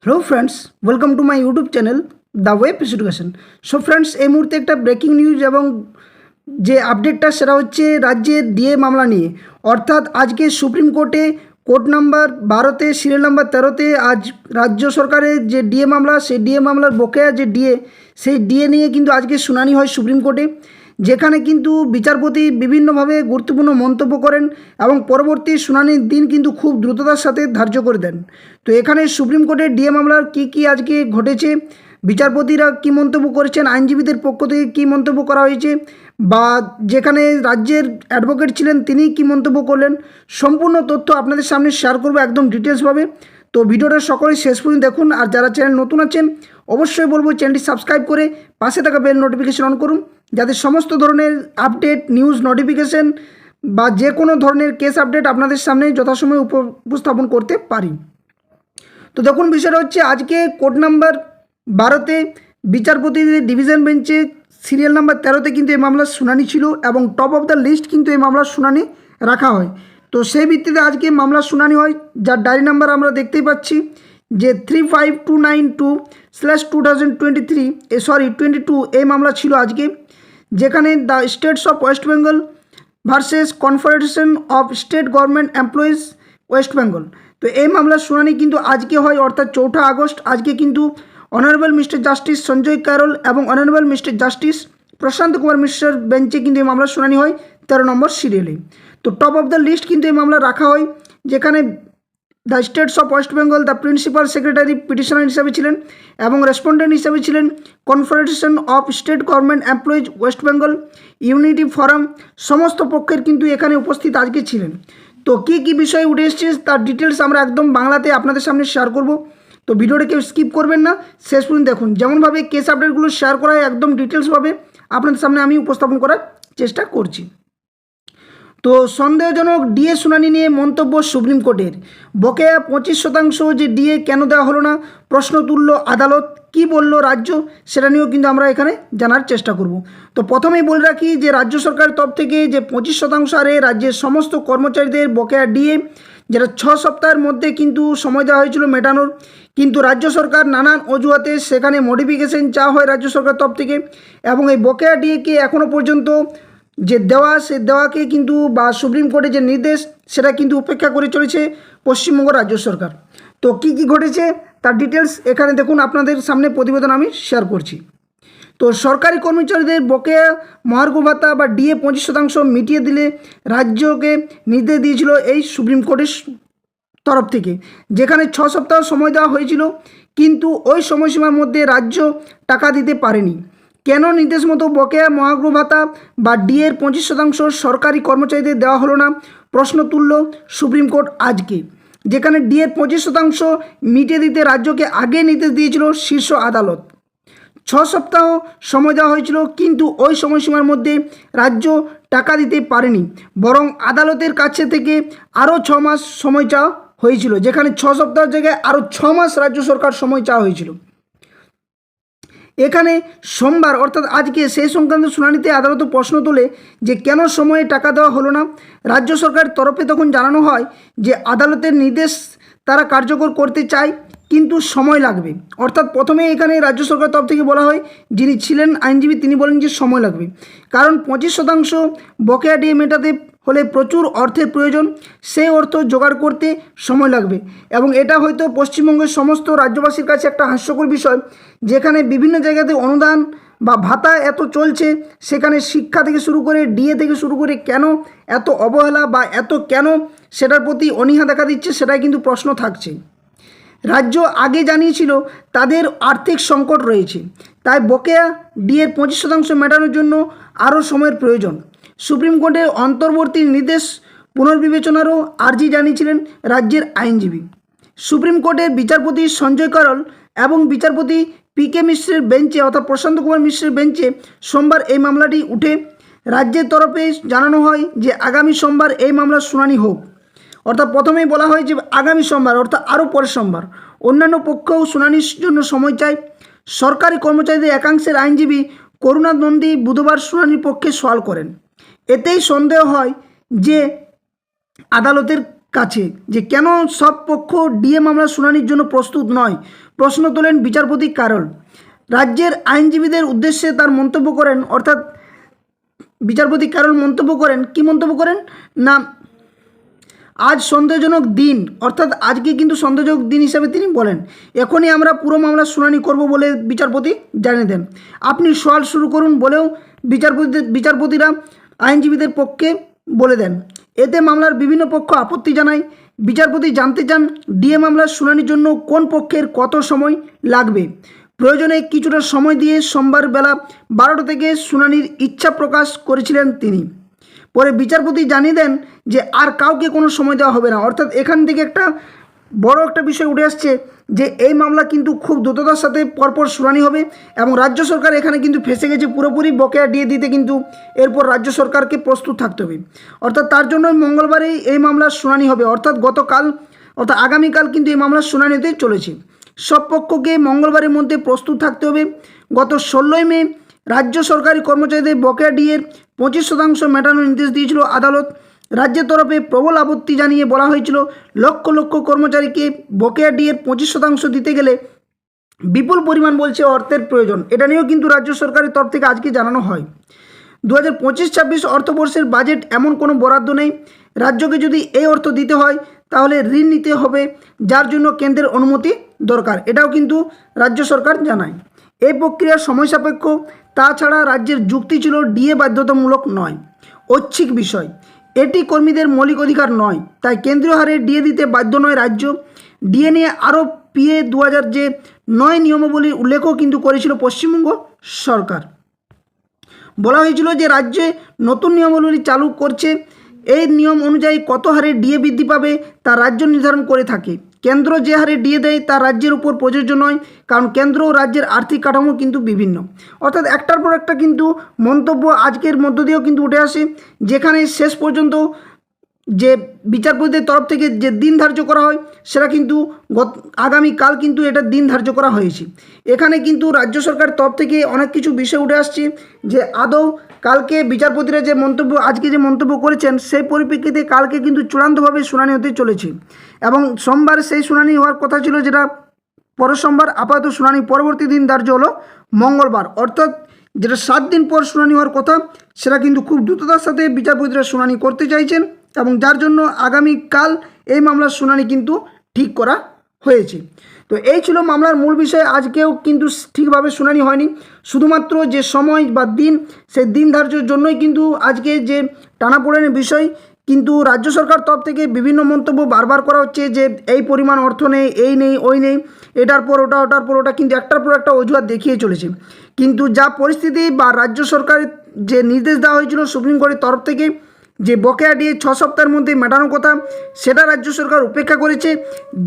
Hello friends, welcome to my YouTube channel the web education. So friends, এই মুহূর্তে একটা breaking news এবং যে আপডেটটা সেটা হচ্ছে রাজ্যের ডিএ মামলা নিয়ে। অর্থাৎ আজকে সুপ্রিম কোর্টে কোর্ট নাম্বার 12তে সিরিয়াল নাম্বার 13তে আজ রাজ্য সরকারের যে ডিএ মামলা, সেই ডিএ মামলার বকেয়া যে ডিএ, সেই ডিএ নিয়ে কিন্তু আজকে শুনানি হয় সুপ্রিম কোর্টে, যেখানে কিন্তু বিচারপতি বিভিন্নভাবে গুরুত্বপূর্ণ মন্তব্য করেন এবং পরবর্তী শুনানির দিন কিন্তু খুব দ্রুততার সাথে ধার্য করে দেন। তো এখানে সুপ্রিম কোর্টের ডিএ মামলার কি আজকে ঘটেছে, বিচারপতিরা কি মন্তব্য করেছেন, আইনজীবীদের পক্ষ থেকে কী মন্তব্য করা হয়েছে, বা যেখানে রাজ্যের অ্যাডভোকেট ছিলেন তিনি কি মন্তব্য করলেন, সম্পূর্ণ তথ্য আপনাদের সামনে শেয়ার করবো একদম ডিটেলসভাবে। তো ভিডিওটা সকলেই শেষ পর্যন্ত দেখুন। আর যারা চ্যানেল নতুন আছেন অবশ্যই বলবো চ্যানেলটি সাবস্ক্রাইব করে পাশে থাকা বেল নোটিফিকেশন অন করুন, যাতে সমস্ত ধরনের আপডেট, নিউজ, নোটিফিকেশন বা যে কোনো ধরনের কেস আপডেট আপনাদের সামনে যথাসময়ে উপস্থাপন করতে পারি। তো দেখুন, বিষয়টা হচ্ছে আজকে কোর্ট নাম্বার 12তে বিচারপতিদের ডিভিশন বেঞ্চে সিরিয়াল নাম্বার 13তে কিন্তু এই মামলার শুনানি ছিল এবং টপ অফ দ্য লিস্ট কিন্তু এই মামলার শুনানি রাখা হয়। তো সেই ভিত্তিতে আজকে মামলার শুনানি হয়, যার ডায়েরি নাম্বার আমরা দেখতেই পাচ্ছি যে 35292/2022 এই মামলা ছিল আজকে, যেখানে the states of West Bengal versus confederation of state government employees West Bengal. তো এই মামলার শুনানি কিন্তু আজকে হয়, অর্থাৎ 4 আগস্ট। আজকে কিন্তু honourable mister justice Sanjay Karol এবং অনারেবল মিস্টার জাস্টিস প্রশান্ত কুমার মিশ্রের বেঞ্চে কিন্তু এই মামলার শুনানি হয় 13 নম্বর সিরিয়ালে। তো টপ অফ দ্য লিস্ট কিন্তু এই মামলা রাখা হয়, যেখানে the states of West Bengal the principal secretary petitioner হিসাবে ছিলেন এবং রেসপন্ডেন্ট হিসাবে ছিলেন confederation of state government employees West Bengal, unity forum. সমস্ত পক্ষের কিন্তু এখানে উপস্থিত আজকে ছিলেন। তো কী বিষয় উঠে এসছে তার ডিটেলস আমরা একদম বাংলাতে আপনাদের সামনে শেয়ার করব। তো ভিডিওটা কেউ স্কিপ করবেন না, শেষ পর্যন্ত দেখুন। যেমনভাবে কেস আপডেটগুলো শেয়ার করা হয় একদম ডিটেলসভাবে আপনাদের সামনে আমি উপস্থাপন করার চেষ্টা করছি। তো সন্দেহজনক ডিএ শুনানি নিয়ে মন্তব্য সুপ্রিম কোর্টের। বকেয়া 25% যে ডিএ কেন দেওয়া হলো না, প্রশ্ন তুলল আদালত। কি বলল রাজ্য, সেটা নিয়েও কিন্তু আমরা এখানে জানার চেষ্টা করব। তো প্রথমেই বলে রাখি যে রাজ্য সরকারের তরফ থেকে যে 25% হারে রাজ্যের সমস্ত কর্মচারীদের বকেয়া ডিএ, যেটা 6 সপ্তাহের মধ্যে কিন্তু সময় দেওয়া হয়েছিল মেটানোর, কিন্তু রাজ্য সরকার নানান অজুহাতে সেখানে মডিফিকেশন চাওয়া হয় রাজ্য সরকার তরফ থেকে, এবং এই বকেয়া ডিএকে এখনও পর্যন্ত যে সে দেওয়াকে কিন্তু বা সুপ্রিম কোর্টের যে নির্দেশ সেটা কিন্তু উপেক্ষা করে চলেছে পশ্চিমবঙ্গ রাজ্য সরকার। তো কি ঘটেছে তার ডিটেলস এখানে দেখুন, আপনাদের সামনে প্রতিবেদন আমি শেয়ার করছি। তো সরকারি কর্মচারীদের বকেয়া মহার্ঘ ভাতা বা ডিএ 25% মিটিয়ে দিলে রাজ্যকে নির্দেশ দিয়েছিল এই সুপ্রিম কোর্টের তরফ থেকে, যেখানে 6 সপ্তাহ সময় দেওয়া হয়েছিল, কিন্তু ওই সময়সীমার মধ্যে রাজ্য টাকা দিতে পারেনি। কেন নির্দেশ মতো বকেয়া মহার্ঘ ভাতা বা ডিএর 25% সরকারি কর্মচারীদের দেওয়া হলো না, প্রশ্ন তুলল সুপ্রিম কোর্ট আজকে, যেখানে ডিএর 25% মিটিয়ে দিতে রাজ্যকে আগে নির্দেশ দিয়েছিল শীর্ষ আদালত। 6 সপ্তাহ সময় দেওয়া হয়েছিল, কিন্তু ওই সময়সীমার মধ্যে রাজ্য টাকা দিতে পারেনি, বরং আদালতের কাছে থেকে আরও 6 মাস সময় চাওয়া হয়েছিল, যেখানে 6 সপ্তাহের জায়গায় আরও 6 মাস রাজ্য সরকার সময় চাওয়া হয়েছিল। এখানে সোমবার অর্থাৎ আজকে সেই সংক্রান্ত শুনানিতে আদালত প্রশ্ন তোলে যে কেন সময়ে টাকা দেওয়া হলো না। রাজ্য সরকারের তরফে তখন জানানো হয় যে আদালতের নির্দেশ তারা কার্যকর করতে চায়, কিন্তু সময় লাগবে। অর্থাৎ প্রথমে এখানে রাজ্য সরকার তরফ থেকে বলা হয়, যিনি ছিলেন আইনজীবী তিনি বলেন যে সময় লাগবে, কারণ 25% বকেয়া ডিএ মেটাতে হলে প্রচুর অর্থের প্রয়োজন, সেই অর্থ জোগাড় করতে সময় লাগবে। এবং এটা হয়তো পশ্চিমবঙ্গের সমস্ত রাজ্যবাসীর কাছে একটা হাস্যকর বিষয়, যেখানে বিভিন্ন জায়গাতে অনুদান বা ভাতা এত চলছে, সেখানে শিক্ষা থেকে শুরু করে ডিএ থেকে শুরু করে কেন এত অবহেলা বা এত কেন সেটার প্রতি অনীহা দেখা দিচ্ছে, সেটাই কিন্তু প্রশ্ন থাকছে। রাজ্য আগে জানিয়েছিল তাদের আর্থিক সংকট রয়েছে, তাই বকেয়া ডিএর 25% মেটানোর জন্য আরও সময়ের প্রয়োজন। সুপ্রিম কোর্টের অন্তর্বর্তী নির্দেশ পুনর্বিবেচনারও আর্জি জানিয়েছিলেন রাজ্যের আইনজীবী। সুপ্রিম কোর্টের বিচারপতি সঞ্জয় কারোল এবং বিচারপতি পিকে মিশ্রের বেঞ্চে অর্থাৎ প্রশান্ত কুমার মিশ্রের বেঞ্চে সোমবার এই মামলাটি উঠে। রাজ্যের তরফে জানানো হয় যে আগামী সোমবার এই মামলার শুনানি হোক, অর্থাৎ প্রথমেই বলা হয় যে আগামী সোমবার অর্থাৎ আরও পরের সোমবার। অন্যান্য পক্ষও শুনানির জন্য সময় চায়। সরকারি কর্মচারীদের একাংশের আইনজীবী করুণা নন্দী বুধবার শুনানির পক্ষে সওয়াল করেন। এতেই সন্দেহ হয় যে আদালতের কাছে যে কেন সব পক্ষ ডিএ মামলার শুনানির জন্য প্রস্তুত নয়, প্রশ্ন তোলেন বিচারপতি কারল। রাজ্যের আইনজীবীদের উদ্দেশ্যে তার মন্তব্য করেন, অর্থাৎ বিচারপতি কারল মন্তব্য করেন, কি মন্তব্য করেন না, আজ সন্দেহজনক দিন, অর্থাৎ আজকে কিন্তু সন্দেহজনক দিন হিসাবে তিনি বলেন। এখনই আমরা পুরো মামলার শুনানি করব বলে বিচারপতি জানিয়ে দেন। আপনি সওয়াল শুরু করুন বলেও বিচারপতিরা আইনজীবীদের পক্ষে বলে দেন। এতে মামলার বিভিন্ন পক্ষ আপত্তি জানায়। বিচারপতি জানতে চান ডিএ মামলার শুনানির জন্য কোন পক্ষের কত সময় লাগবে। প্রয়োজনে কিছুটা সময় দিয়ে সোমবার বেলা 12টা থেকে শুনানির ইচ্ছা প্রকাশ করেছিলেন তিনি। পরে বিচারপতি জানিয়ে দেন যে আর কাউকে কোনো সময় দেওয়া হবে না। অর্থাৎ এখান থেকে একটা বড় একটা বিষয় উঠে আসছে যে এই মামলা কিন্তু খুব দ্রুততার সাথে পরপর শুনানি হবে এবং রাজ্য সরকার এখানে কিন্তু ফেসে গেছে পুরোপুরি, বকেয়া ডিএ দিতে কিন্তু এরপর রাজ্য সরকারকে প্রস্তুত থাকতে হবে। অর্থাৎ তার জন্য মঙ্গলবারেই এই মামলার শুনানি হবে, অর্থাৎ আগামীকাল কিন্তু এই মামলার শুনানি হতে চলেছে। সব পক্ষকে মঙ্গলবারের মধ্যে প্রস্তুত থাকতে হবে। গত 16ই মে রাজ্য সরকারি কর্মচারীদের বকেয়া ডিএর 25% মেটানোর নির্দেশ দিয়েছিল আদালত। রাজ্যের তরফে প্রবল আপত্তি জানিয়ে বলা হয়েছিল লক্ষ লক্ষ কর্মচারীকে বকেয়া ডিএর 25% দিতে গেলে বিপুল পরিমাণ বলছে অর্থের প্রয়োজন। এটা নিয়েও কিন্তু রাজ্য সরকারের তরফ থেকে আজকে জানানো হয়। 2025-26 অর্থবর্ষের বাজেট এমন কোনো বরাদ্দ নেই। রাজ্যকে যদি এই অর্থ দিতে হয় তাহলে ঋণ নিতে হবে, যার জন্য কেন্দ্রের অনুমতি দরকার। এটাও কিন্তু রাজ্য সরকার জানায়। এই প্রক্রিয়া সময় সাপেক্ষ। তাছাড়া রাজ্যের যুক্তি ছিল ডিএ বাধ্যতামূলক নয়, ঐচ্ছিক বিষয়। এটি কর্মীদের মৌলিক অধিকার নয়, তাই কেন্দ্রীয় হারে ডিএ দিতে বাধ্য নয় রাজ্য। ডিএ নিয়ে আরও PA 2000 যে 9 নিয়মাবলীর উল্লেখও কিন্তু করেছিল পশ্চিমবঙ্গ সরকার। বলা হয়েছিল যে রাজ্যে নতুন নিয়মাবলী চালু করছে, এই নিয়ম অনুযায়ী কত হারে ডিএ বৃদ্ধি পাবে তা রাজ্য নির্ধারণ করে থাকে। কেন্দ্র যে হারে ডিএ দেয় তা রাজ্যের উপর প্রযোজ্য নয়, কারণ কেন্দ্র ও রাজ্যের আর্থিক কাঠামো কিন্তু বিভিন্ন। অর্থাৎ একটার পর একটা কিন্তু মন্তব্য আজকের মধ্য দিয়েও কিন্তু উঠে আসে, যেখানে শেষ পর্যন্ত যে বিচারপতিদের তরফ থেকে যে দিন ধার্য করা হয় সেটা কিন্তু আগামীকাল কিন্তু এটা দিন ধার্য করা হয়েছে। এখানে কিন্তু রাজ্য সরকার তরফ থেকে অনেক কিছু বিষয় উঠে আসছে যে আদৌ কালকে বিচারপতিরা যে মন্তব্য আজকে যে মন্তব্য করেছেন সেই পরিপ্রেক্ষিতে কালকে কিন্তু চূড়ান্তভাবে শুনানি হতে চলেছে এবং সোমবার সেই শুনানি হওয়ার কথা ছিল, যেটা পরের সোমবার। আপাতত শুনানি পরবর্তী দিন ধার্য হলো মঙ্গলবার, অর্থাৎ যেটা 7 দিন পর শুনানি হওয়ার কথা সেটা কিন্তু খুব দ্রুততার সাথে বিচারপতিরা শুনানি করতে চাইছেন এবং যার জন্য আগামীকাল এই মামলার শুনানি কিন্তু ঠিক করা হয়েছে। তো এই ছিল মামলার মূল বিষয়। আজকেও কিন্তু ঠিকভাবে শুনানি হয়নি, শুধুমাত্র যে সময় বা দিন সেই দিন ধার্যের জন্যই কিন্তু আজকে যে টানাপোড়েনের বিষয়, কিন্তু রাজ্য সরকার তরফ থেকে বিভিন্ন মন্তব্য বারবার করা হচ্ছে যে এই পরিমাণ অর্থ নেই, এই নেই, ওই নেই, এটার পর ওটা, ওটার পর ওটা, কিন্তু একটার পর একটা অজুহাত দেখিয়ে চলেছে। কিন্তু যা পরিস্থিতি বা রাজ্য সরকারের যে নির্দেশ দেওয়া হয়েছিল সুপ্রিম কোর্টের তরফ থেকে যে বকেয়া ডিএ 6 সপ্তাহের মধ্যে মেটানোর কথা, সেটা রাজ্য সরকার উপেক্ষা করেছে,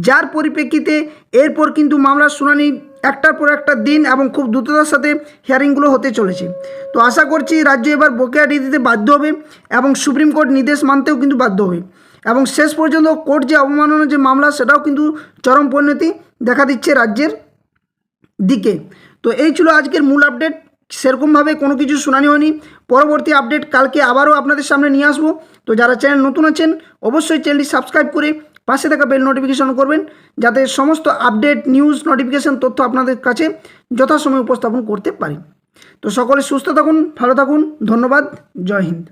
যার পরিপ্রেক্ষিতে এরপর কিন্তু মামলার শুনানি একটার পর একটা দিন এবং খুব দ্রুততার সাথে হিয়ারিংগুলো হতে চলেছে। তো আশা করছি রাজ্য এবার বকেয়া ডিএ দিতে বাধ্য হবে এবং সুপ্রিম কোর্ট নির্দেশ মানতেও কিন্তু বাধ্য হবে এবং শেষ পর্যন্ত কোর্ট যে অবমাননার যে মামলা সেটাও কিন্তু চরম পরিণতি দেখা দিচ্ছে রাজ্যের দিকে। তো এই ছিল আজকের মূল আপডেট। সেরকমভাবে কোনো কিছু শুনানি হয়নি। পরবর্তী আপডেট কালকে আবারও আপনাদের সামনে নিয়ে আসবো। তো যারা চ্যানেল নতুন আছেন অবশ্যই চ্যানেলটি সাবস্ক্রাইব করে পাশে থাকা বেল নোটিফিকেশন করবেন, যাতে সমস্ত আপডেট, নিউজ, নোটিফিকেশন তথ্য আপনাদের কাছে যথাসময়ে উপস্থাপন করতে পারি। তো সকলে সুস্থ থাকুন, ভালো থাকুন, ধন্যবাদ, জয় হিন্দ।